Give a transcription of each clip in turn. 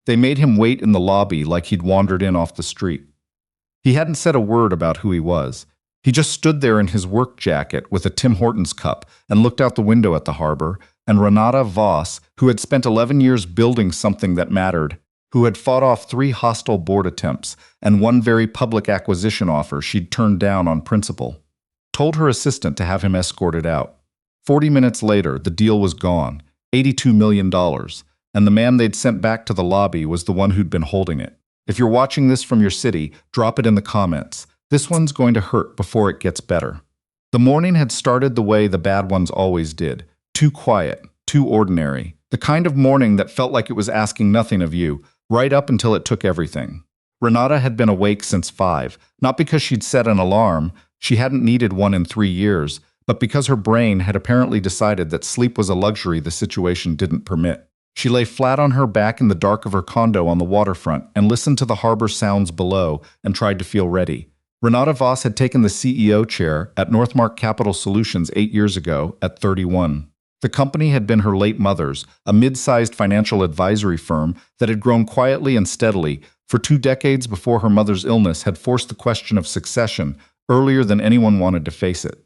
They made him wait in the lobby like he'd wandered in off the street. He hadn't said a word about who he was. He just stood there in his work jacket with a Tim Hortons cup and looked out the window at the harbor, and Renata Voss, who had spent 11 years building something that mattered, who had fought off 3 hostile board attempts and one very public acquisition offer she'd turned down on principle, told her assistant to have him escorted out. 40 minutes later, the deal was gone, $82 million, and the man they'd sent back to the lobby was the one who'd been holding it. If you're watching this from your city, drop it in the comments. This one's going to hurt before it gets better. The morning had started the way the bad ones always did. Too quiet, too ordinary. The kind of morning that felt like it was asking nothing of you, right up until it took everything. Renata had been awake since 5, not because she'd set an alarm, she hadn't needed one in 3 years, but because her brain had apparently decided that sleep was a luxury the situation didn't permit. She lay flat on her back in the dark of her condo on the waterfront and listened to the harbor sounds below and tried to feel ready. Renata Voss had taken the CEO chair at Northmark Capital Solutions 8 years ago at 31. The company had been her late mother's, a mid-sized financial advisory firm that had grown quietly and steadily for 2 decades before her mother's illness had forced the question of succession earlier than anyone wanted to face it.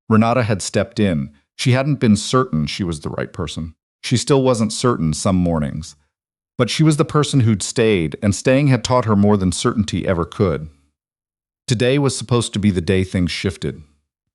Renata had stepped in. She hadn't been certain she was the right person. She still wasn't certain some mornings. But she was the person who'd stayed, and staying had taught her more than certainty ever could. Today was supposed to be the day things shifted.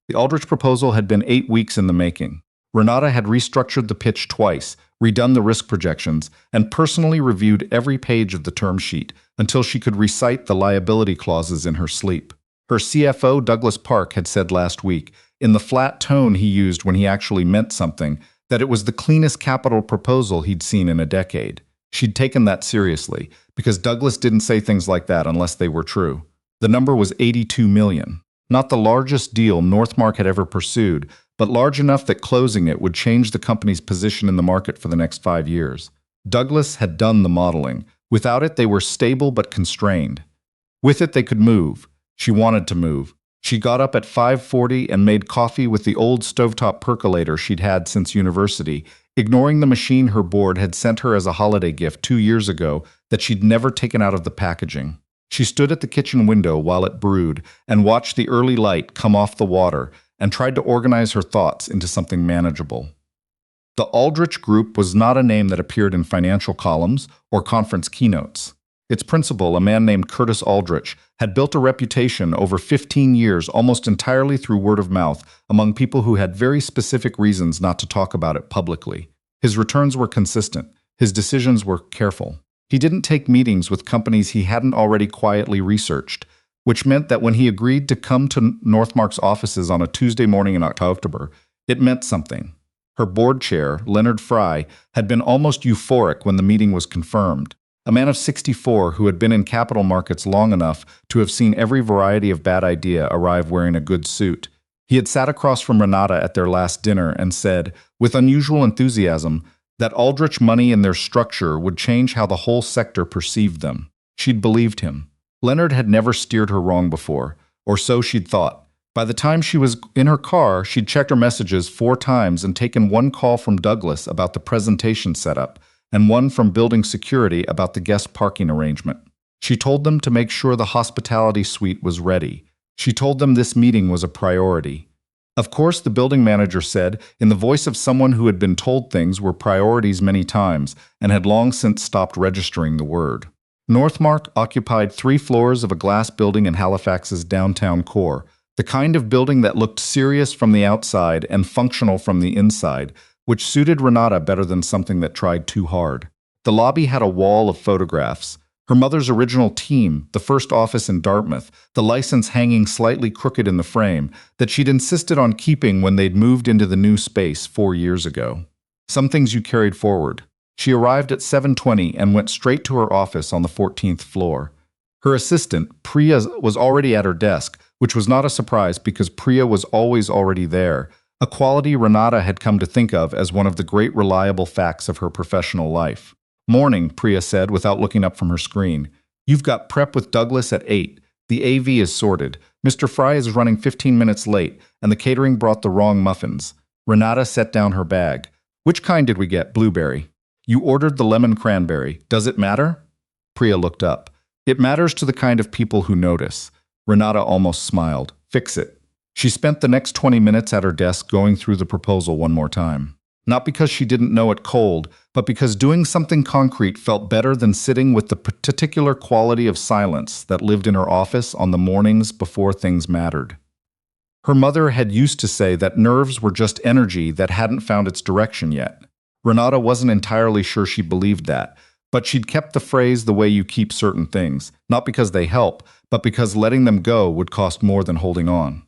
The Aldrich proposal had been 8 weeks in the making. Renata had restructured the pitch twice, redone the risk projections, and personally reviewed every page of the term sheet until she could recite the liability clauses in her sleep. Her CFO, Douglas Park, had said last week, in the flat tone he used when he actually meant something, that it was the cleanest capital proposal he'd seen in a decade. She'd taken that seriously, because Douglas didn't say things like that unless they were true. The number was $82 million. Not the largest deal Northmark had ever pursued, but large enough that closing it would change the company's position in the market for the next 5 years. Douglas had done the modeling. Without it, they were stable but constrained. With it, they could move. She wanted to move. She got up at 5:40 and made coffee with the old stovetop percolator she'd had since university, ignoring the machine her board had sent her as a holiday gift 2 years ago that she'd never taken out of the packaging. She stood at the kitchen window while it brewed and watched the early light come off the water and tried to organize her thoughts into something manageable. The Aldrich Group was not a name that appeared in financial columns or conference keynotes. Its principal, a man named Curtis Aldrich, had built a reputation over 15 years almost entirely through word of mouth among people who had very specific reasons not to talk about it publicly. His returns were consistent. His decisions were careful. He didn't take meetings with companies he hadn't already quietly researched, which meant that when he agreed to come to Northmark's offices on a Tuesday morning in October, it meant something. Her board chair, Leonard Fry, had been almost euphoric when the meeting was confirmed. A man of 64 who had been in capital markets long enough to have seen every variety of bad idea arrive wearing a good suit. He had sat across from Renata at their last dinner and said, with unusual enthusiasm, that Aldrich money and their structure would change how the whole sector perceived them. She'd believed him. Leonard had never steered her wrong before, or so she'd thought. By the time she was in her car, she'd checked her messages 4 times and taken 1 call from Douglas about the presentation setup, and 1 from building security about the guest parking arrangement. She told them to make sure the hospitality suite was ready. She told them this meeting was a priority. Of course, the building manager said, in the voice of someone who had been told things were priorities many times and had long since stopped registering the word. Northmark occupied 3 floors of a glass building in Halifax's downtown core, the kind of building that looked serious from the outside and functional from the inside, which suited Renata better than something that tried too hard. The lobby had a wall of photographs. Her mother's original team, the first office in Dartmouth, the license hanging slightly crooked in the frame, that she'd insisted on keeping when they'd moved into the new space 4 years ago. Some things you carried forward. She arrived at 7:20 and went straight to her office on the 14th floor. Her assistant, Priya, was already at her desk, which was not a surprise because Priya was always already there, a quality Renata had come to think of as one of the great reliable facts of her professional life. "Morning," Priya said without looking up from her screen. "You've got prep with Douglas at 8. The AV is sorted. Mr. Fry is running 15 minutes late, and the catering brought the wrong muffins." Renata set down her bag. "Which kind did we get, blueberry?" You ordered the lemon cranberry. Does it matter? Priya looked up. It matters to the kind of people who notice. Renata almost smiled. Fix it. She spent the next 20 minutes at her desk going through the proposal one more time. Not because she didn't know it cold, but because doing something concrete felt better than sitting with the particular quality of silence that lived in her office on the mornings before things mattered. Her mother had used to say that nerves were just energy that hadn't found its direction yet. Renata wasn't entirely sure she believed that, but she'd kept the phrase the way you keep certain things, not because they help, but because letting them go would cost more than holding on.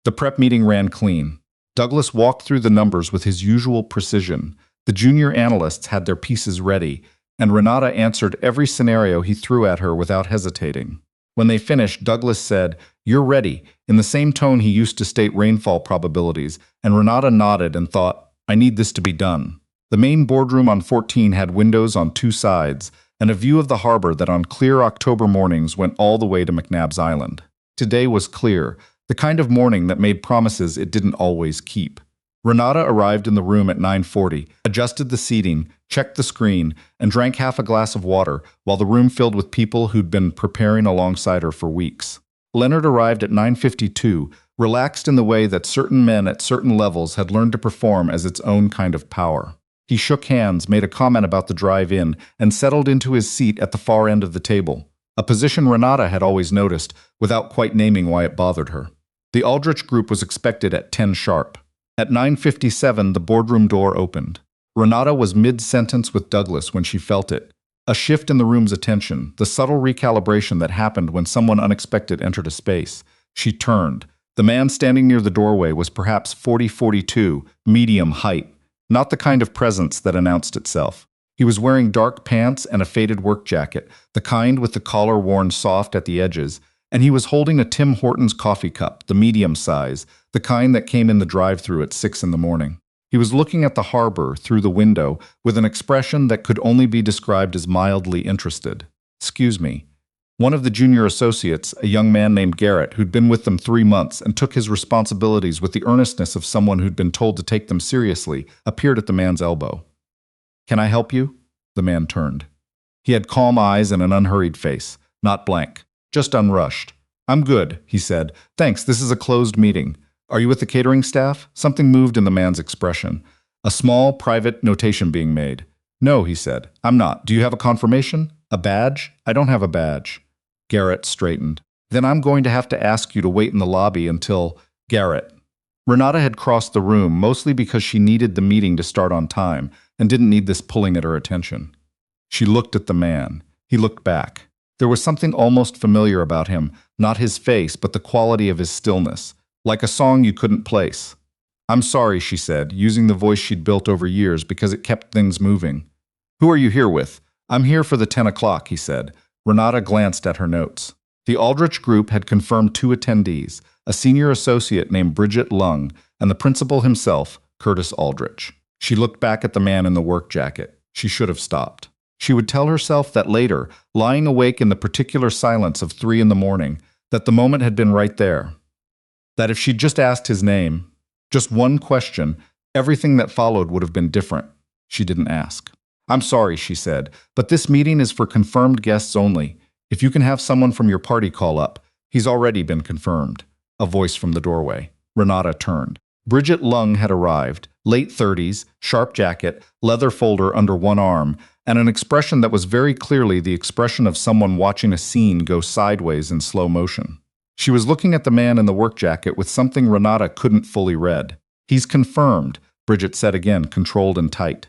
The prep meeting ran clean. Douglas walked through the numbers with his usual precision. The junior analysts had their pieces ready, and Renata answered every scenario he threw at her without hesitating. When they finished, Douglas said, "You're ready," in the same tone he used to state rainfall probabilities, and Renata nodded and thought, "I need this to be done." The main boardroom on 14 had windows on two sides, and a view of the harbor that on clear October mornings went all the way to McNabb's Island. Today was clear, the kind of morning that made promises it didn't always keep. Renata arrived in the room at 9:40, adjusted the seating, checked the screen, and drank half a glass of water while the room filled with people who'd been preparing alongside her for weeks. Leonard arrived at 9:52, relaxed in the way that certain men at certain levels had learned to perform as its own kind of power. He shook hands, made a comment about the drive-in, and settled into his seat at the far end of the table, a position Renata had always noticed, without quite naming why it bothered her. The Aldrich group was expected at 10 sharp. At 9:57, the boardroom door opened. Renata was mid-sentence with Douglas when she felt it. A shift in the room's attention, the subtle recalibration that happened when someone unexpected entered a space. She turned. The man standing near the doorway was perhaps 40-42, medium height, not the kind of presence that announced itself. He was wearing dark pants and a faded work jacket, the kind with the collar worn soft at the edges, and he was holding a Tim Hortons coffee cup, the medium size, the kind that came in the drive-thru at 6 in the morning. He was looking at the harbor through the window with an expression that could only be described as mildly interested. "Excuse me." One of the junior associates, a young man named Garrett, who'd been with them 3 months and took his responsibilities with the earnestness of someone who'd been told to take them seriously, appeared at the man's elbow. "Can I help you?" The man turned. He had calm eyes and an unhurried face, not blank, just unrushed. "I'm good," he said. "Thanks, this is a closed meeting. Are you with the catering staff?" Something moved in the man's expression. A small, private notation being made. "No," he said. "I'm not. Do you have a confirmation? A badge?" "I don't have a badge." Garrett straightened. "Then I'm going to have to ask you to wait in the lobby until—" "Garrett." Renata had crossed the room, mostly because she needed the meeting to start on time, and didn't need this pulling at her attention. She looked at the man. He looked back. There was something almost familiar about him, not his face, but the quality of his stillness, like a song you couldn't place. "I'm sorry," she said, using the voice she'd built over years because it kept things moving. "Who are you here with?" "I'm here for the 10 o'clock, he said. Renata glanced at her notes. The Aldrich group had confirmed 2 attendees, a senior associate named Bridget Lung and the principal himself, Curtis Aldrich. She looked back at the man in the work jacket. She should have stopped. She would tell herself that later, lying awake in the particular silence of 3 in the morning, that the moment had been right there. That if she'd just asked his name, just one question, everything that followed would have been different. She didn't ask. "I'm sorry," she said, "but this meeting is for confirmed guests only. If you can have someone from your party call up. He's already been confirmed." A voice from the doorway. Renata turned. Bridget Lung had arrived, late 30s, sharp jacket, leather folder under one arm, and an expression that was very clearly the expression of someone watching a scene go sideways in slow motion. She was looking at the man in the work jacket with something Renata couldn't fully read. "He's confirmed," Bridget said again, controlled and tight.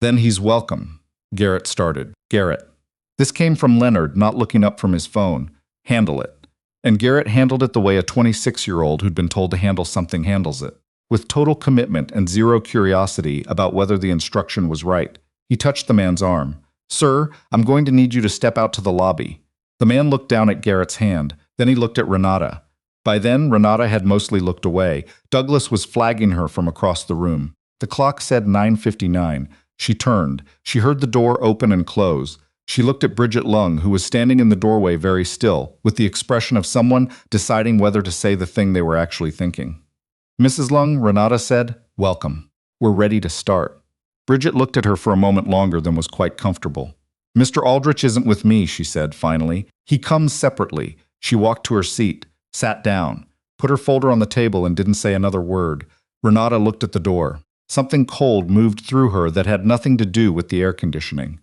"Then he's welcome," Garrett started. "Garrett." This came from Leonard, not looking up from his phone. "Handle it." And Garrett handled it the way a 26-year-old who'd been told to handle something handles it. With total commitment and zero curiosity about whether the instruction was right. He touched the man's arm. "Sir, I'm going to need you to step out to the lobby." The man looked down at Garrett's hand. Then he looked at Renata. By then, Renata had mostly looked away. Douglas was flagging her from across the room. The clock said 9:59. She turned. She heard the door open and close. She looked at Bridget Lung, who was standing in the doorway very still, with the expression of someone deciding whether to say the thing they were actually thinking. "Mrs. Lung," Renata said, "welcome. We're ready to start." Bridget looked at her for a moment longer than was quite comfortable. Mr. Aldrich isn't with me, she said, finally. He comes separately. She walked to her seat, sat down, put her folder on the table and didn't say another word. Renata looked at the door. Something cold moved through her that had nothing to do with the air conditioning.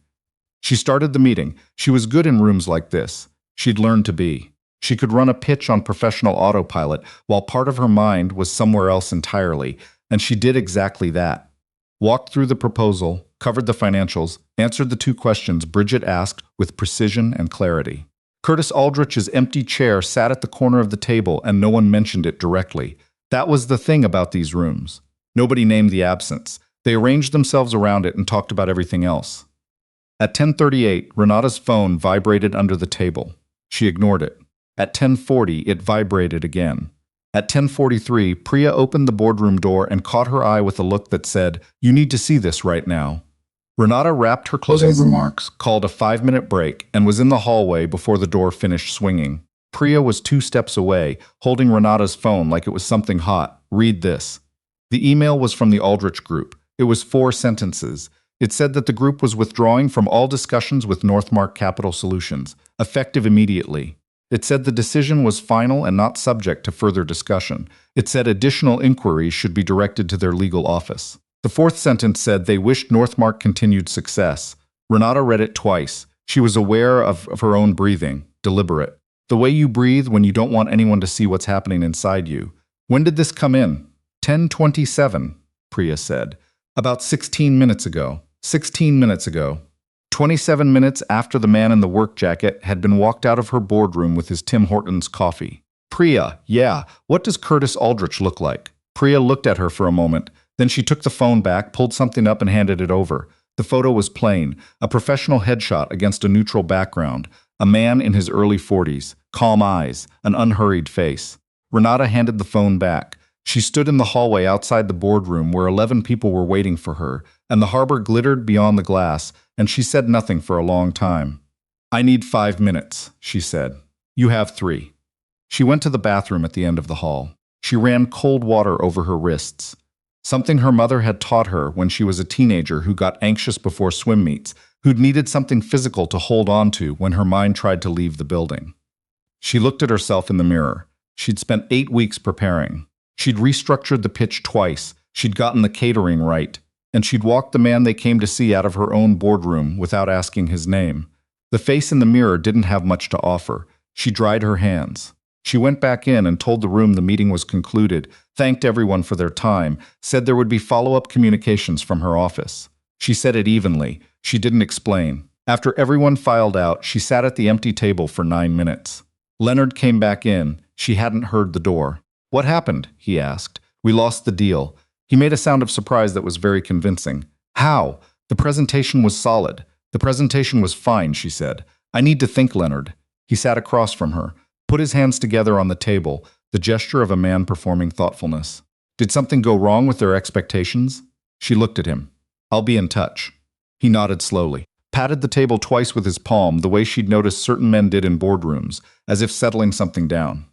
She started the meeting. She was good in rooms like this. She'd learned to be. She could run a pitch on professional autopilot while part of her mind was somewhere else entirely, and she did exactly that. Walked through the proposal, covered the financials, answered the two questions Bridget asked with precision and clarity. Curtis Aldrich's empty chair sat at the corner of the table and no one mentioned it directly. That was the thing about these rooms. Nobody named the absence. They arranged themselves around it and talked about everything else. At 10:38, Renata's phone vibrated under the table. She ignored it. At 10:40, it vibrated again. At 10:43, Priya opened the boardroom door and caught her eye with a look that said, "You need to see this right now." Renata wrapped her closing remarks, called a 5-minute break, and was in the hallway before the door finished swinging. Priya was 2 steps away, holding Renata's phone like it was something hot. "Read this." The email was from the Aldrich Group. It was 4 sentences. It said that the group was withdrawing from all discussions with Northmark Capital Solutions, effective immediately. It said the decision was final and not subject to further discussion. It said additional inquiries should be directed to their legal office. The 4th sentence said they wished Northmark continued success. Renata read it twice. She was aware of her own breathing, deliberate. The way you breathe when you don't want anyone to see what's happening inside you. "When did this come in?" 10:27, Priya said. "About 16 minutes ago. 16 minutes ago." 27 minutes after the man in the work jacket had been walked out of her boardroom with his Tim Hortons coffee. "Priya, yeah, what does Curtis Aldrich look like?" Priya looked at her for a moment. Then she took the phone back, pulled something up and handed it over. The photo was plain, a professional headshot against a neutral background. A man in his early 40s, calm eyes, an unhurried face. Renata handed the phone back. She stood in the hallway outside the boardroom where 11 people were waiting for her, and the harbor glittered beyond the glass, and she said nothing for a long time. "I need 5 minutes," she said. "You have 3. She went to the bathroom at the end of the hall. She ran cold water over her wrists. Something her mother had taught her when she was a teenager who got anxious before swim meets, who'd needed something physical to hold on to when her mind tried to leave the building. She looked at herself in the mirror. She'd spent 8 weeks preparing. She'd restructured the pitch twice. She'd gotten the catering right. And she'd walked the man they came to see out of her own boardroom without asking his name. The face in the mirror didn't have much to offer. She dried her hands. She went back in and told the room the meeting was concluded, thanked everyone for their time, said there would be follow-up communications from her office. She said it evenly. She didn't explain. After everyone filed out, she sat at the empty table for 9 minutes. Leonard came back in. She hadn't heard the door. "What happened?" he asked. "We lost the deal." He made a sound of surprise that was very convincing. "How?" "The presentation was solid. The presentation was fine," she said. "I need to think, Leonard." He sat across from her, put his hands together on the table, the gesture of a man performing thoughtfulness. "Did something go wrong with their expectations?" She looked at him. "I'll be in touch." He nodded slowly, patted the table twice with his palm the way she'd noticed certain men did in boardrooms, as if settling something down.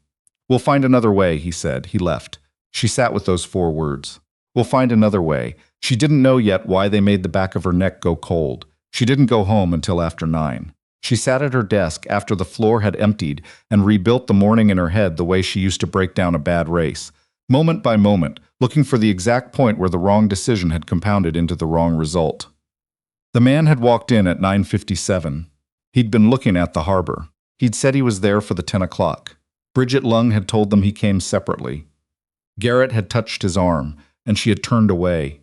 "We'll find another way," he said. He left. She sat with those 4 words. "We'll find another way." She didn't know yet why they made the back of her neck go cold. She didn't go home until after 9. She sat at her desk after the floor had emptied and rebuilt the morning in her head the way she used to break down a bad race, moment by moment, looking for the exact point where the wrong decision had compounded into the wrong result. The man had walked in at 9:57. He'd been looking at the harbor. He'd said he was there for the 10 o'clock. Bridget Lung had told them he came separately. Garrett had touched his arm, and she had turned away.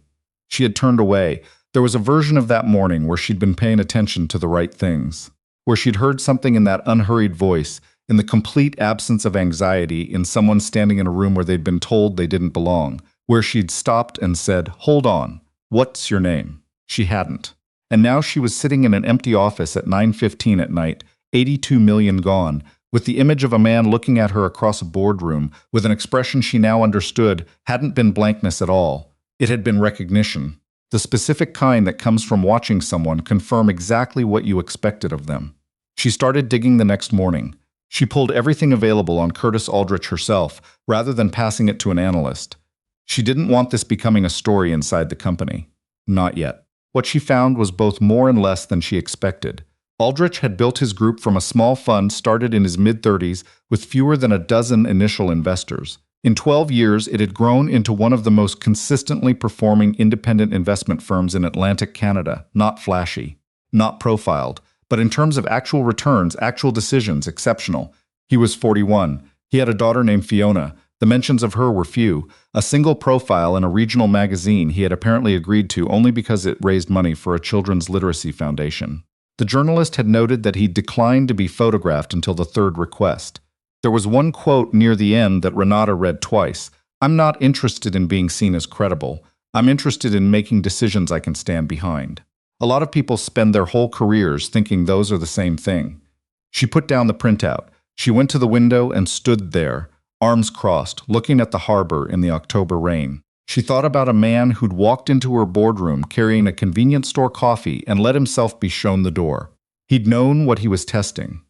She had turned away. There was a version of that morning where she'd been paying attention to the right things, where she'd heard something in that unhurried voice, in the complete absence of anxiety in someone standing in a room where they'd been told they didn't belong, where she'd stopped and said, "Hold on, what's your name?" She hadn't. And now she was sitting in an empty office at 9:15 at night, 82 million gone, with the image of a man looking at her across a boardroom with an expression she now understood hadn't been blankness at all. It had been recognition, the specific kind that comes from watching someone confirm exactly what you expected of them. She started digging the next morning. She pulled everything available on Curtis Aldrich herself, rather than passing it to an analyst. She didn't want this becoming a story inside the company. Not yet. What she found was both more and less than she expected. Aldrich had built his group from a small fund started in his mid-30s with fewer than a dozen initial investors. In 12 years, it had grown into one of the most consistently performing independent investment firms in Atlantic Canada, not flashy, not profiled, but in terms of actual returns, actual decisions, exceptional. He was 41. He had a daughter named Fiona. The mentions of her were few. A single profile in a regional magazine he had apparently agreed to only because it raised money for a children's literacy foundation. The journalist had noted that he declined to be photographed until the third request. There was one quote near the end that Renata read twice. "I'm not interested in being seen as credible. I'm interested in making decisions I can stand behind." A lot of people spend their whole careers thinking those are the same thing. She put down the printout. She went to the window and stood there, arms crossed, looking at the harbor in the October rain. She thought about a man who'd walked into her boardroom carrying a convenience store coffee and let himself be shown the door. He'd known what he was testing.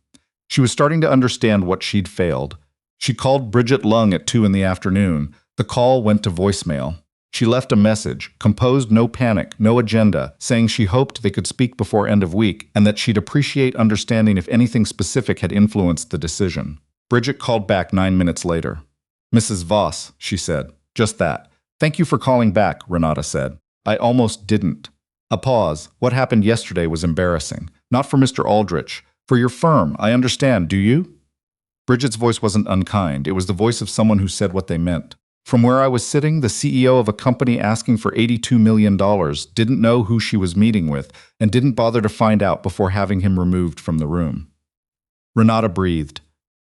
She was starting to understand what she'd failed. She called Bridget Lung at 2 in the afternoon. The call went to voicemail. She left a message, composed no panic, no agenda, saying she hoped they could speak before end of week and that she'd appreciate understanding if anything specific had influenced the decision. Bridget called back 9 minutes later. "Mrs. Voss," she said. "Just that." "Thank you for calling back," Renata said. "I almost didn't." A pause. "What happened yesterday was embarrassing. Not for Mr. Aldrich. For your firm, I understand, do you?" Bridget's voice wasn't unkind. It was the voice of someone who said what they meant. From where I was sitting, the CEO of a company asking for $82 million didn't know who she was meeting with and didn't bother to find out before having him removed from the room. Renata breathed.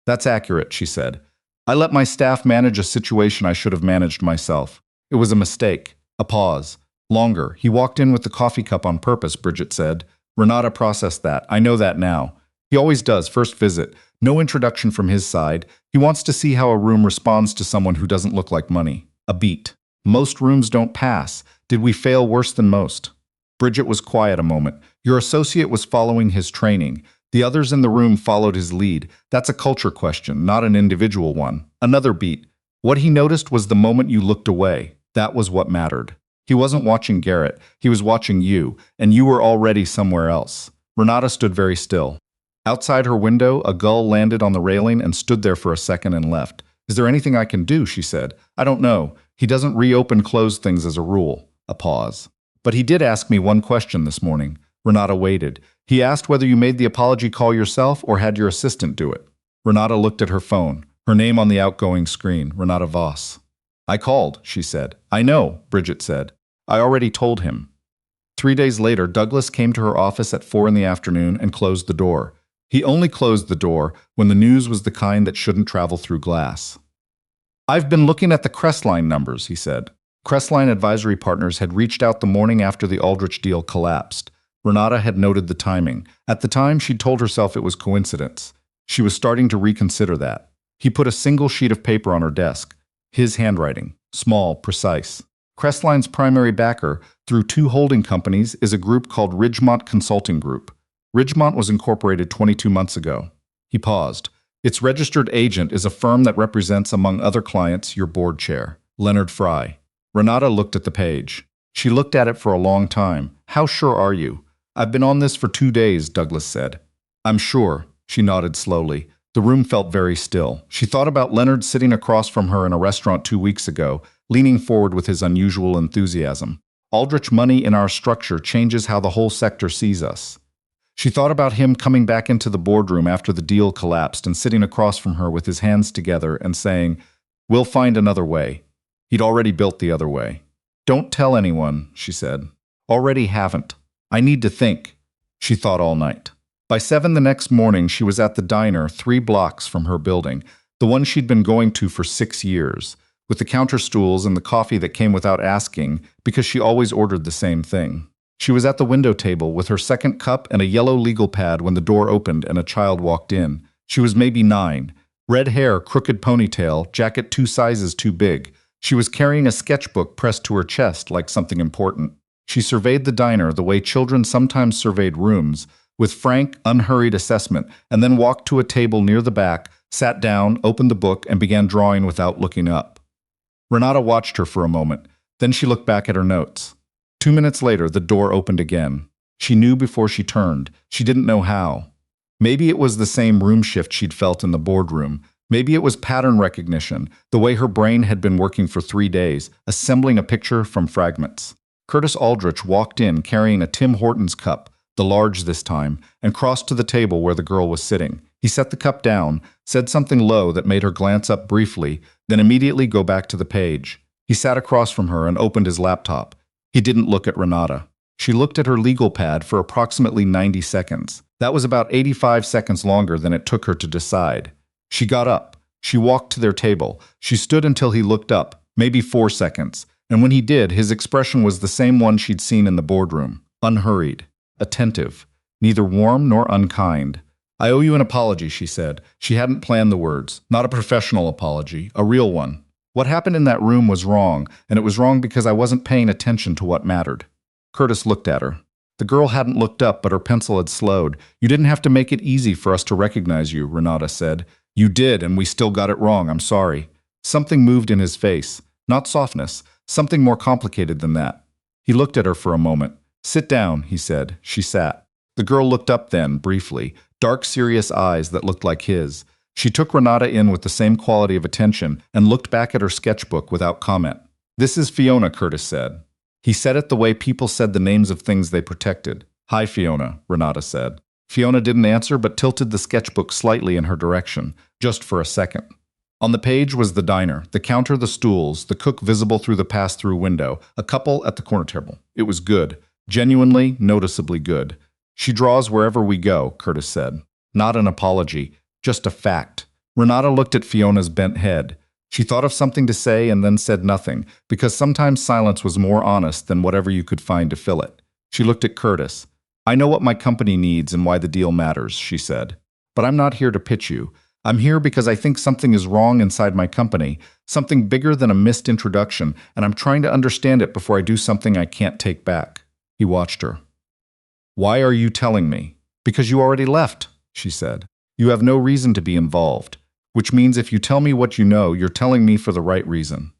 "That's accurate," she said. "I let my staff manage a situation I should have managed myself. It was a mistake." A pause. Longer. "He walked in with the coffee cup on purpose," Bridget said. Renata processed that. "I know that now. He always does, first visit. No introduction from his side. He wants to see how a room responds to someone who doesn't look like money. A beat. Most rooms don't pass. Did we fail worse than most?" Bridget was quiet a moment. "Your associate was following his training. The others in the room followed his lead. That's a culture question, not an individual one." Another beat. "What he noticed was the moment you looked away. That was what mattered. He wasn't watching Garrett. He was watching you, and you were already somewhere else." Renata stood very still. Outside her window, a gull landed on the railing and stood there for a second and left. "Is there anything I can do?" she said. "I don't know. He doesn't reopen closed things as a rule." A pause. "But he did ask me one question this morning." Renata waited. "He asked whether you made the apology call yourself or had your assistant do it." Renata looked at her phone. Her name on the outgoing screen, Renata Voss. "I called," she said. "I know," Bridget said. "I already told him." 3 days later, Douglas came to her office at 4 in the afternoon and closed the door. He only closed the door when the news was the kind that shouldn't travel through glass. "I've been looking at the Crestline numbers," he said. Crestline Advisory Partners had reached out the morning after the Aldrich deal collapsed. Renata had noted the timing. At the time, she'd told herself it was coincidence. She was starting to reconsider that. He put a single sheet of paper on her desk. His handwriting. Small, precise. Crestline's primary backer, through 2 holding companies, is a group called Ridgemont Consulting Group. Ridgemont was incorporated 22 months ago. He paused. Its registered agent is a firm that represents, among other clients, your board chair, Leonard Fry. Renata looked at the page. She looked at it for a long time. "How sure are you?" "I've been on this for 2 days," Douglas said. "I'm sure." She nodded slowly. The room felt very still. She thought about Leonard sitting across from her in a restaurant 2 weeks ago, leaning forward with his unusual enthusiasm. Aldrich money in our structure changes how the whole sector sees us. She thought about him coming back into the boardroom after the deal collapsed and sitting across from her with his hands together and saying, "We'll find another way." He'd already built the other way. "Don't tell anyone," she said. "Already haven't. I need to think." She thought all night. By 7 the next morning, she was at the diner 3 blocks from her building, the one she'd been going to for 6 years, with the counter stools and the coffee that came without asking because she always ordered the same thing. She was at the window table with her second cup and a yellow legal pad when the door opened and a child walked in. She was maybe 9. Red hair, crooked ponytail, jacket 2 sizes too big. She was carrying a sketchbook pressed to her chest like something important. She surveyed the diner the way children sometimes surveyed rooms, with frank, unhurried assessment, and then walked to a table near the back, sat down, opened the book, and began drawing without looking up. Renata watched her for a moment. Then she looked back at her notes. 2 minutes later, the door opened again. She knew before she turned. She didn't know how. Maybe it was the same room shift she'd felt in the boardroom. Maybe it was pattern recognition, the way her brain had been working for 3 days, assembling a picture from fragments. Curtis Aldrich walked in carrying a Tim Hortons cup, the large this time, and crossed to the table where the girl was sitting. He set the cup down, said something low that made her glance up briefly, then immediately go back to the page. He sat across from her and opened his laptop. He didn't look at Renata. She looked at her legal pad for approximately 90 seconds. That was about 85 seconds longer than it took her to decide. She got up. She walked to their table. She stood until he looked up, maybe 4 seconds. And when he did, his expression was the same one she'd seen in the boardroom. Unhurried. Attentive. Neither warm nor unkind. "I owe you an apology," she said. She hadn't planned the words. Not a professional apology. A real one. What happened in that room was wrong, and it was wrong because I wasn't paying attention to what mattered. Curtis looked at her. The girl hadn't looked up, but her pencil had slowed. "You didn't have to make it easy for us to recognize you," Renata said. "You did, and we still got it wrong. I'm sorry." Something moved in his face. Not softness. Something more complicated than that. He looked at her for a moment. "Sit down," he said. She sat. The girl looked up then, briefly. Dark, serious eyes that looked like his. She took Renata in with the same quality of attention and looked back at her sketchbook without comment. "This is Fiona," Curtis said. He said it the way people said the names of things they protected. "Hi, Fiona," Renata said. Fiona didn't answer but tilted the sketchbook slightly in her direction, just for a second. On the page was the diner, the counter, the stools, the cook visible through the pass-through window, a couple at the corner table. It was good. Genuinely, noticeably good. "She draws wherever we go," Curtis said. Not an apology, just a fact. Renata looked at Fiona's bent head. She thought of something to say and then said nothing, because sometimes silence was more honest than whatever you could find to fill it. She looked at Curtis. "I know what my company needs and why the deal matters," she said. "But I'm not here to pitch you. I'm here because I think something is wrong inside my company, something bigger than a missed introduction, and I'm trying to understand it before I do something I can't take back." He watched her. "Why are you telling me?" "Because you already left," she said. "You have no reason to be involved. Which means if you tell me what you know, you're telling me for the right reason."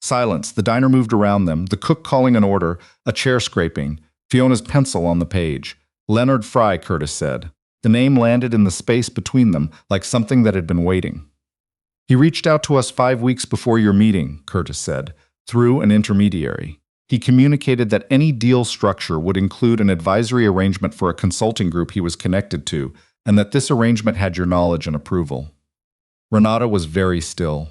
Silence. The diner moved around them, the cook calling an order, a chair scraping, Fiona's pencil on the page. "Leonard Fry," Curtis said. The name landed in the space between them like something that had been waiting. "He reached out to us 5 weeks before your meeting," Curtis said, "through an intermediary. He communicated that any deal structure would include an advisory arrangement for a consulting group he was connected to, and that this arrangement had your knowledge and approval." Renata was very still.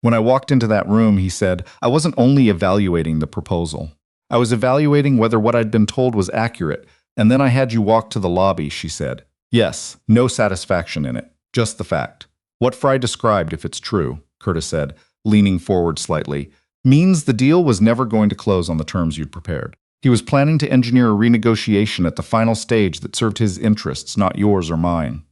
"When I walked into that room," he said, "I wasn't only evaluating the proposal. I was evaluating whether what I'd been told was accurate, and then I had you walk to the lobby," she said. "Yes, no satisfaction in it, just the fact. What Fry described, if it's true," Curtis said, leaning forward slightly, "means the deal was never going to close on the terms you'd prepared. He was planning to engineer a renegotiation at the final stage that served his interests, not yours or mine."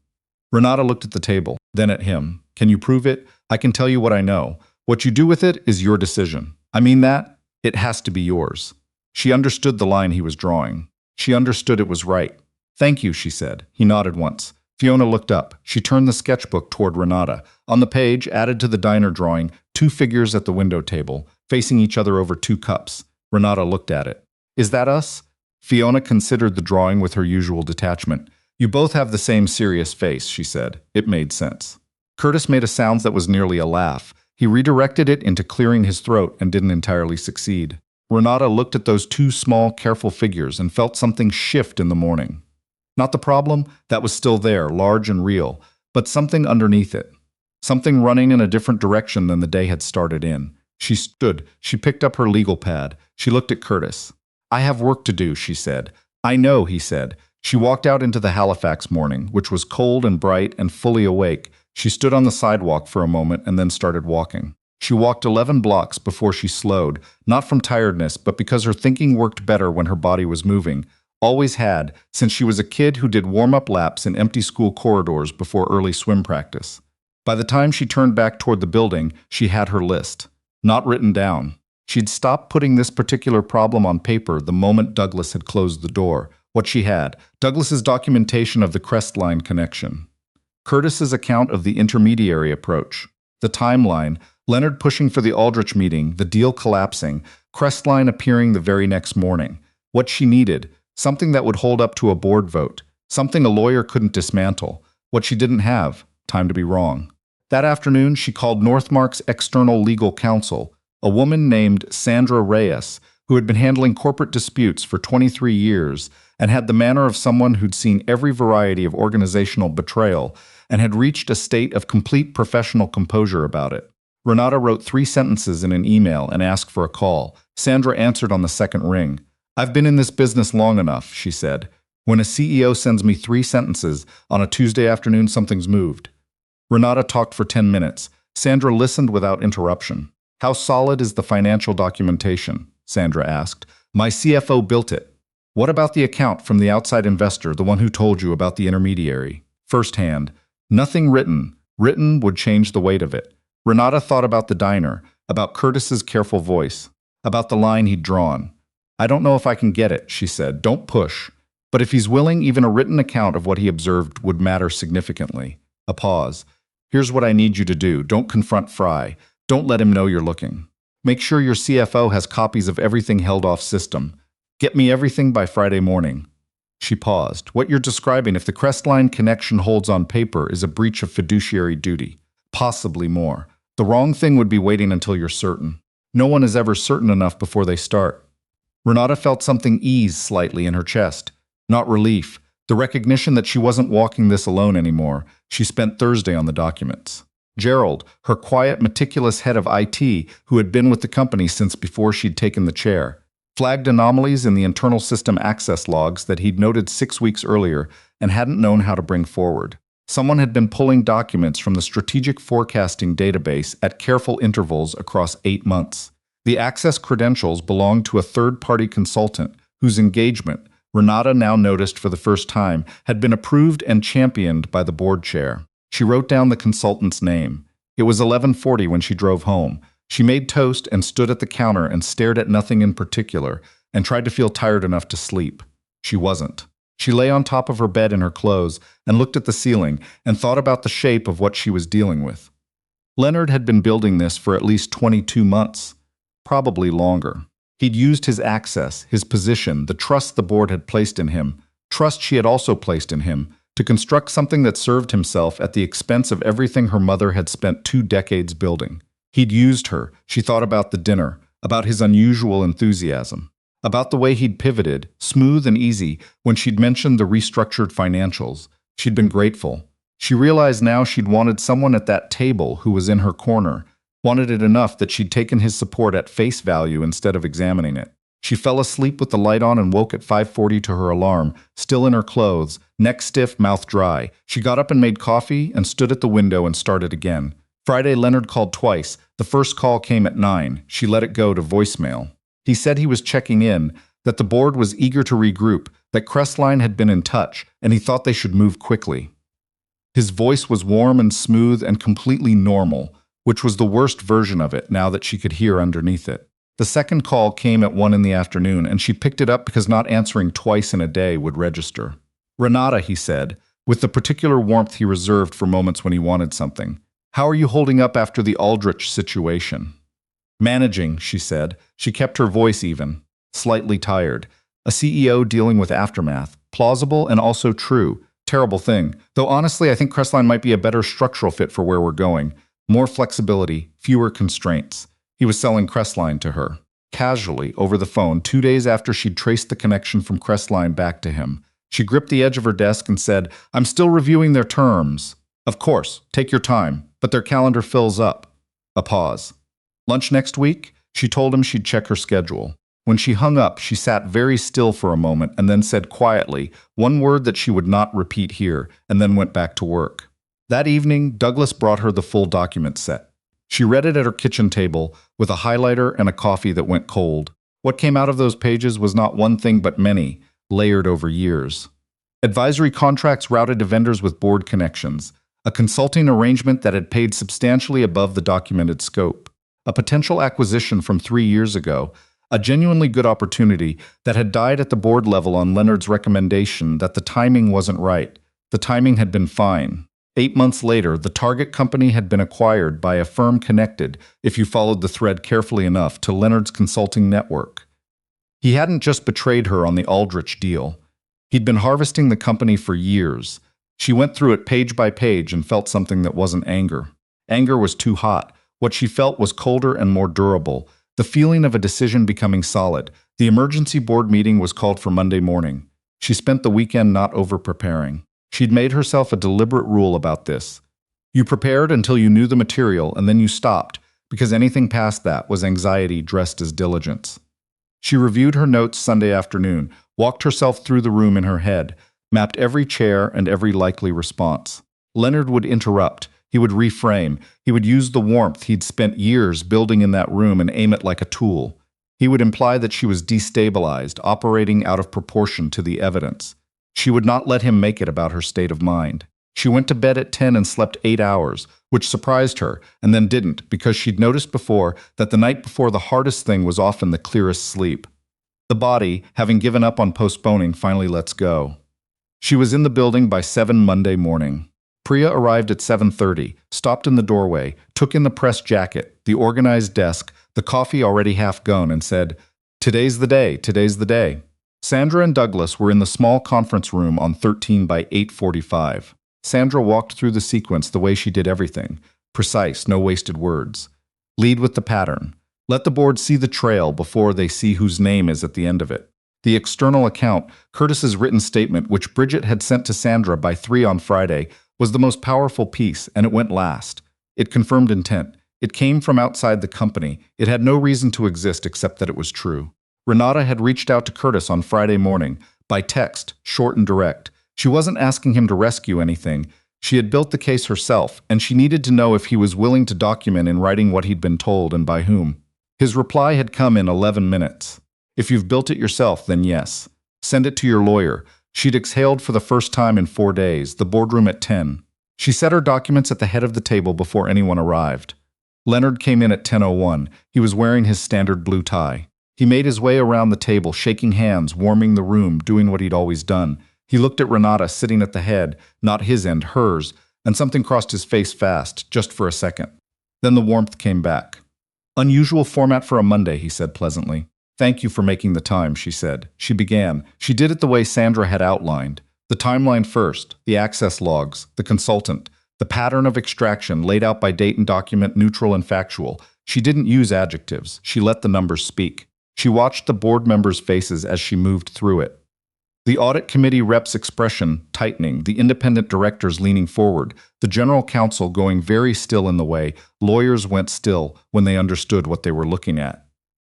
Renata looked at the table, then at him. "Can you prove it? I can tell you what I know. What you do with it is your decision. I mean that. It has to be yours." She understood the line he was drawing. She understood it was right. "Thank you," she said. He nodded once. Fiona looked up. She turned the sketchbook toward Renata. On the page, added to the diner drawing, 2 figures at the window table, facing each other over 2 cups. Renata looked at it. "Is that us?" Fiona considered the drawing with her usual detachment. "You both have the same serious face," she said. It made sense. Curtis made a sound that was nearly a laugh. He redirected it into clearing his throat and didn't entirely succeed. Renata looked at those 2 small, careful figures and felt something shift in the morning. Not the problem, that was still there, large and real, but something underneath it. Something running in a different direction than the day had started in. She stood. She picked up her legal pad. She looked at Curtis. "I have work to do," she said. "I know," he said. She walked out into the Halifax morning, which was cold and bright and fully awake. She stood on the sidewalk for a moment and then started walking. She walked 11 blocks before she slowed, not from tiredness, but because her thinking worked better when her body was moving. Always had, since she was a kid who did warm-up laps in empty school corridors before early swim practice. By the time she turned back toward the building, she had her list. Not written down. She'd stopped putting this particular problem on paper the moment Douglas had closed the door. What she had, Douglas's documentation of the Crestline connection. Curtis's account of the intermediary approach. The timeline, Leonard pushing for the Aldrich meeting, the deal collapsing, Crestline appearing the very next morning. What she needed, something that would hold up to a board vote, something a lawyer couldn't dismantle. What she didn't have, time to be wrong. That afternoon, she called Northmark's external legal counsel, a woman named Sandra Reyes, who had been handling corporate disputes for 23 years and had the manner of someone who'd seen every variety of organizational betrayal and had reached a state of complete professional composure about it. Renata wrote 3 sentences in an email and asked for a call. Sandra answered on the second ring. "I've been in this business long enough," she said. "When a CEO sends me 3 sentences on a Tuesday afternoon, something's moved." Renata talked for 10 minutes. Sandra listened without interruption. "How solid is the financial documentation?" Sandra asked. "My CFO built it." "What about the account from the outside investor, the one who told you about the intermediary?" "Firsthand. Nothing written. Written would change the weight of it." Renata thought about the diner, about Curtis's careful voice, about the line he'd drawn. "I don't know if I can get it," she said. "Don't push. But if he's willing, even a written account of what he observed would matter significantly." A pause. "Here's what I need you to do. Don't confront Fry. Don't let him know you're looking. Make sure your CFO has copies of everything held off system. Get me everything by Friday morning." She paused. "What you're describing, if the Crestline connection holds on paper, is a breach of fiduciary duty. Possibly more. The wrong thing would be waiting until you're certain. No one is ever certain enough before they start." Renata felt something ease slightly in her chest. Not relief. The recognition that she wasn't walking this alone anymore. She spent Thursday on the documents. Gerald, her quiet, meticulous head of IT, who had been with the company since before she'd taken the chair, flagged anomalies in the internal system access logs that he'd noted 6 weeks earlier and hadn't known how to bring forward. Someone had been pulling documents from the strategic forecasting database at careful intervals across 8 months. The access credentials belonged to a third-party consultant whose engagement, Renata now noticed for the first time, had been approved and championed by the board chair. She wrote down the consultant's name. It was 11:40 when she drove home. She made toast and stood at the counter and stared at nothing in particular and tried to feel tired enough to sleep. She wasn't. She lay on top of her bed in her clothes and looked at the ceiling and thought about the shape of what she was dealing with. Leonard had been building this for at least 22 months, probably longer. He'd used his access, his position, the trust the board had placed in him, trust she had also placed in him, to construct something that served himself at the expense of everything her mother had spent 2 decades building. He'd used her. She thought about the dinner, about his unusual enthusiasm, about the way he'd pivoted, smooth and easy, when she'd mentioned the restructured financials. She'd been grateful. She realized now she'd wanted someone at that table who was in her corner, wanted it enough that she'd taken his support at face value instead of examining it. She fell asleep with the light on and woke at 5:40 to her alarm, still in her clothes, neck stiff, mouth dry. She got up and made coffee and stood at the window and started again. Friday, Leonard called twice. The first call came at 9. She let it go to voicemail. He said he was checking in, that the board was eager to regroup, that Crestline had been in touch, and he thought they should move quickly. His voice was warm and smooth and completely normal, which was the worst version of it now that she could hear underneath it. The second call came at 1 in the afternoon, and she picked it up because not answering twice in a day would register. "Renata," he said, with the particular warmth he reserved for moments when he wanted something. "How are you holding up after the Aldrich situation?" "Managing," she said. She kept her voice even. "Slightly tired. A CEO dealing with aftermath. Plausible and also true. Terrible thing. Though honestly, I think Crestline might be a better structural fit for where we're going. More flexibility, fewer constraints." He was selling Crestline to her. Casually, over the phone, 2 days after she'd traced the connection from Crestline back to him. She gripped the edge of her desk and said, "I'm still reviewing their terms." "Of course, take your time, but their calendar fills up." A pause. "Lunch next week?" She told him she'd check her schedule. When she hung up, she sat very still for a moment and then said quietly, one word that she would not repeat here, and then went back to work. That evening, Douglas brought her the full document set. She read it at her kitchen table, with a highlighter and a coffee that went cold. What came out of those pages was not one thing but many, layered over years. Advisory contracts routed to vendors with board connections, a consulting arrangement that had paid substantially above the documented scope, a potential acquisition from 3 years ago, a genuinely good opportunity that had died at the board level on Leonard's recommendation that the timing wasn't right. The timing had been fine. 8 months later, the target company had been acquired by a firm connected, if you followed the thread carefully enough, to Leonard's consulting network. He hadn't just betrayed her on the Aldrich deal. He'd been harvesting the company for years. She went through it page by page and felt something that wasn't anger. Anger was too hot. What she felt was colder and more durable. The feeling of a decision becoming solid. The emergency board meeting was called for Monday morning. She spent the weekend not over-preparing. She'd made herself a deliberate rule about this. You prepared until you knew the material, and then you stopped, because anything past that was anxiety dressed as diligence. She reviewed her notes Sunday afternoon, walked herself through the room in her head, mapped every chair and every likely response. Leonard would interrupt. He would reframe. He would use the warmth he'd spent years building in that room and aim it like a tool. He would imply that she was destabilized, operating out of proportion to the evidence. She would not let him make it about her state of mind. She went to bed at 10 and slept 8 hours, which surprised her, and then didn't, because she'd noticed before that the night before the hardest thing was often the clearest sleep. The body, having given up on postponing, finally lets go. She was in the building by 7 Monday morning. Priya arrived at 7:30, stopped in the doorway, took in the press jacket, the organized desk, the coffee already half gone, and said, "Today's the day, today's the day." Sandra and Douglas were in the small conference room on 13 by 8:45. Sandra walked through the sequence the way she did everything. Precise, no wasted words. Lead with the pattern. Let the board see the trail before they see whose name is at the end of it. The external account, Curtis's written statement, which Bridget had sent to Sandra by 3 on Friday, was the most powerful piece, and it went last. It confirmed intent. It came from outside the company. It had no reason to exist except that it was true. Renata had reached out to Curtis on Friday morning, by text, short and direct. She wasn't asking him to rescue anything. She had built the case herself, and she needed to know if he was willing to document in writing what he'd been told and by whom. His reply had come in 11 minutes. If you've built it yourself, then yes. Send it to your lawyer. She'd exhaled for the first time in 4 days, the boardroom at 10. She set her documents at the head of the table before anyone arrived. Leonard came in at 10:01. He was wearing his standard blue tie. He made his way around the table, shaking hands, warming the room, doing what he'd always done. He looked at Renata sitting at the head, not his end, hers, and something crossed his face fast, just for a second. Then the warmth came back. "Unusual format for a Monday," he said pleasantly. "Thank you for making the time," she said. She began. She did it the way Sandra had outlined. The timeline first, the access logs, the consultant, the pattern of extraction laid out by date and document, neutral and factual. She didn't use adjectives. She let the numbers speak. She watched the board members' faces as she moved through it. The audit committee rep's expression tightening, the independent directors leaning forward, the general counsel going very still in the way lawyers went still when they understood what they were looking at.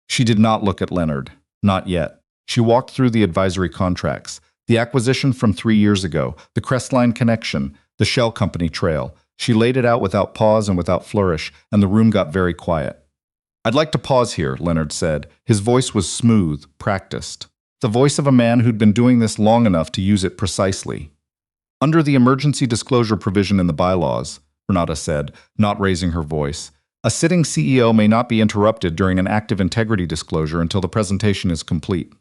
She did not look at Leonard. Not yet. She walked through the advisory contracts, the acquisition from 3 years ago, the Crestline connection, the shell company trail. She laid it out without pause and without flourish, and the room got very quiet. "I'd like to pause here," Leonard said. His voice was smooth, practiced. The voice of a man who'd been doing this long enough to use it precisely. "Under the emergency disclosure provision in the bylaws," Renata said, not raising her voice, "a sitting CEO may not be interrupted during an active integrity disclosure until the presentation is complete."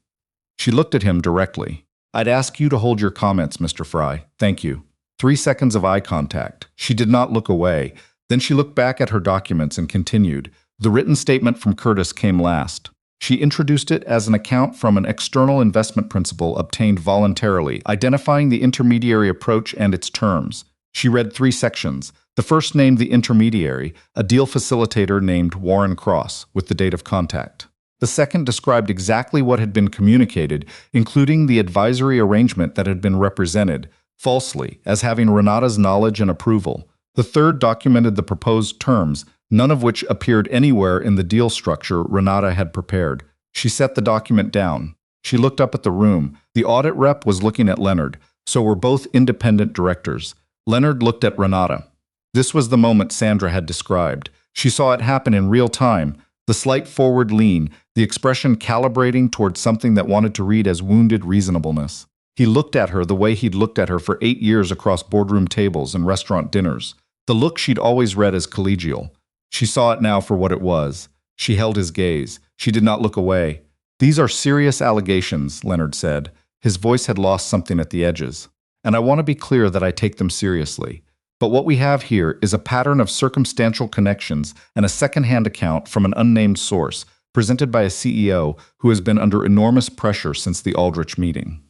She looked at him directly. "I'd ask you to hold your comments, Mr. Fry. Thank you." 3 seconds of eye contact. She did not look away. Then she looked back at her documents and continued. The written statement from Curtis came last. She introduced it as an account from an external investment principal obtained voluntarily, identifying the intermediary approach and its terms. She read 3 sections. The first named the intermediary, a deal facilitator named Warren Cross, with the date of contact. The second described exactly what had been communicated, including the advisory arrangement that had been represented, falsely, as having Renata's knowledge and approval. The third documented the proposed terms, none of which appeared anywhere in the deal structure Renata had prepared. She set the document down. She looked up at the room. The audit rep was looking at Leonard, so were both independent directors. Leonard looked at Renata. This was the moment Sandra had described. She saw it happen in real time, the slight forward lean, the expression calibrating towards something that wanted to read as wounded reasonableness. He looked at her the way he'd looked at her for 8 years across boardroom tables and restaurant dinners. The look she'd always read as collegial. She saw it now for what it was. She held his gaze. She did not look away. "These are serious allegations," Leonard said. His voice had lost something at the edges. "And I want to be clear that I take them seriously. But what we have here is a pattern of circumstantial connections and a second-hand account from an unnamed source, presented by a CEO who has been under enormous pressure since the Aldrich meeting.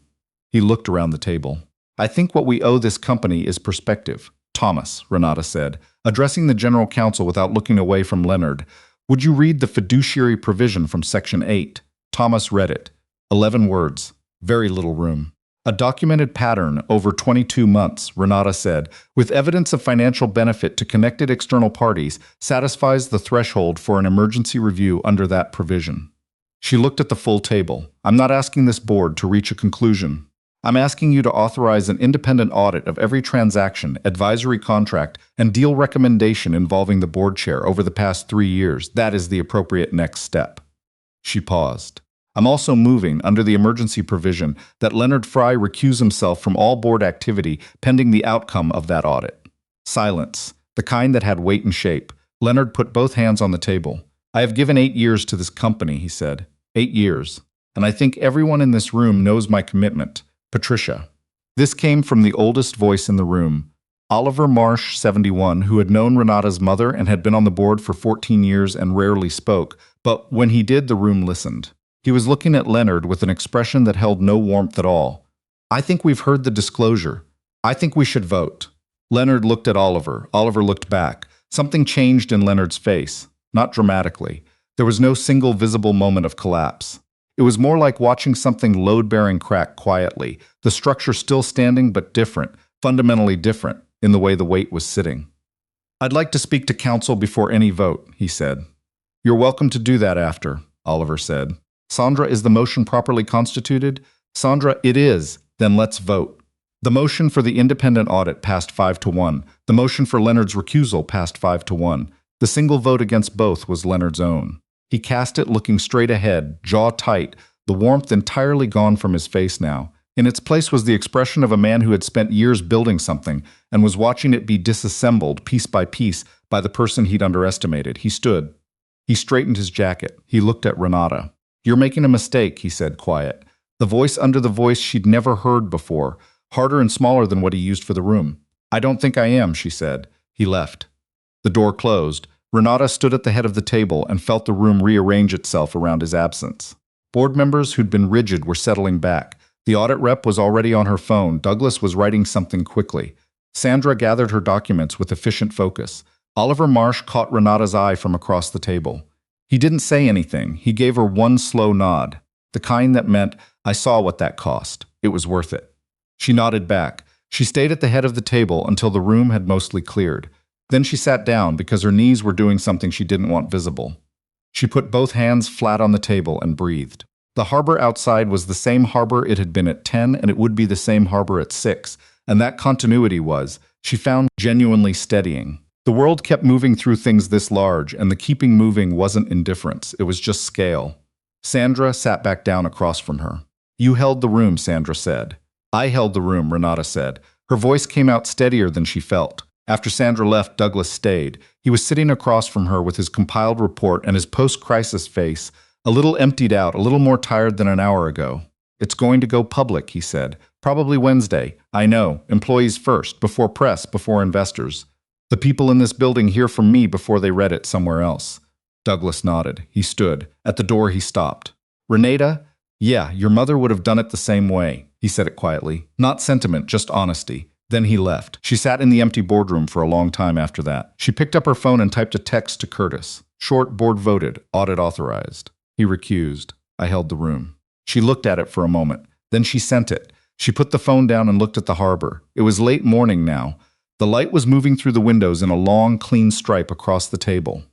He looked around the table. I think what we owe this company is perspective. Thomas, Renata said, addressing the general counsel without looking away from Leonard. Would you read the fiduciary provision from Section 8? Thomas read it. 11 words. Very little room. A documented pattern over 22 months, Renata said, with evidence of financial benefit to connected external parties, satisfies the threshold for an emergency review under that provision. She looked at the full table. I'm not asking this board to reach a conclusion. I'm asking you to authorize an independent audit of every transaction, advisory contract, and deal recommendation involving the board chair over the past 3 years. That is the appropriate next step. She paused. I'm also moving, under the emergency provision, that Leonard Fry recuse himself from all board activity pending the outcome of that audit. Silence, the kind that had weight and shape. Leonard put both hands on the table. I have given 8 years to this company, he said. 8 years. And I think everyone in this room knows my commitment. Patricia. This came from the oldest voice in the room. Oliver Marsh, 71, who had known Renata's mother and had been on the board for 14 years and rarely spoke, but when he did, the room listened. He was looking at Leonard with an expression that held no warmth at all. I think we've heard the disclosure. I think we should vote. Leonard looked at Oliver. Oliver looked back. Something changed in Leonard's face. Not dramatically. There was no single visible moment of collapse. It was more like watching something load-bearing crack quietly, the structure still standing but different, fundamentally different, in the way the weight was sitting. I'd like to speak to counsel before any vote, he said. You're welcome to do that after, Oliver said. Sandra, is the motion properly constituted? Sandra, it is. Then let's vote. The motion for the independent audit passed 5-1. The motion for Leonard's recusal passed 5-1. The single vote against both was Leonard's own. He cast it looking straight ahead, jaw tight, the warmth entirely gone from his face now. In its place was the expression of a man who had spent years building something and was watching it be disassembled piece by piece by the person he'd underestimated. He stood. He straightened his jacket. He looked at Renata. You're making a mistake, he said, quiet. The voice under the voice she'd never heard before, harder and smaller than what he used for the room. I don't think I am, she said. He left. The door closed. Renata stood at the head of the table and felt the room rearrange itself around his absence. Board members who'd been rigid were settling back. The audit rep was already on her phone. Douglas was writing something quickly. Sandra gathered her documents with efficient focus. Oliver Marsh caught Renata's eye from across the table. He didn't say anything. He gave her one slow nod, the kind that meant, I saw what that cost. It was worth it. She nodded back. She stayed at the head of the table until the room had mostly cleared. Then she sat down because her knees were doing something she didn't want visible. She put both hands flat on the table and breathed. The harbor outside was the same harbor it had been at 10, and it would be the same harbor at 6, and that continuity was, she found, genuinely steadying. The world kept moving through things this large, and the keeping moving wasn't indifference, it was just scale. Sandra sat back down across from her. You held the room, Sandra said. I held the room, Renata said. Her voice came out steadier than she felt. After Sandra left, Douglas stayed. He was sitting across from her with his compiled report and his post-crisis face, a little emptied out, a little more tired than an hour ago. It's going to go public, he said. Probably Wednesday. I know. Employees first, before press, before investors. The people in this building hear from me before they read it somewhere else. Douglas nodded. He stood. At the door, he stopped. Renata? Yeah, your mother would have done it the same way. He said it quietly. Not sentiment, just honesty. Then he left. She sat in the empty boardroom for a long time after that. She picked up her phone and typed a text to Curtis. Short, board voted, audit authorized. He recused. I held the room. She looked at it for a moment. Then she sent it. She put the phone down and looked at the harbor. It was late morning now. The light was moving through the windows in a long, clean stripe across the table.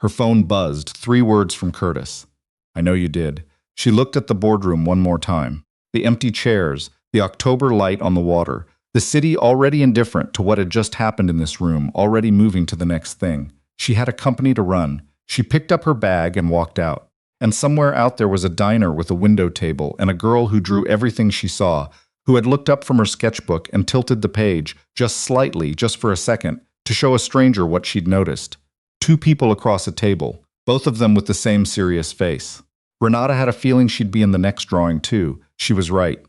Her phone buzzed. 3 words from Curtis. I know you did. She looked at the boardroom one more time. The empty chairs, the October light on the water, the city already indifferent to what had just happened in this room, already moving to the next thing. She had a company to run. She picked up her bag and walked out. And somewhere out there was a diner with a window table and a girl who drew everything she saw, who had looked up from her sketchbook and tilted the page, just slightly, just for a second, to show a stranger what she'd noticed. 2 people across a table, both of them with the same serious face. Renata had a feeling she'd be in the next drawing too. She was right.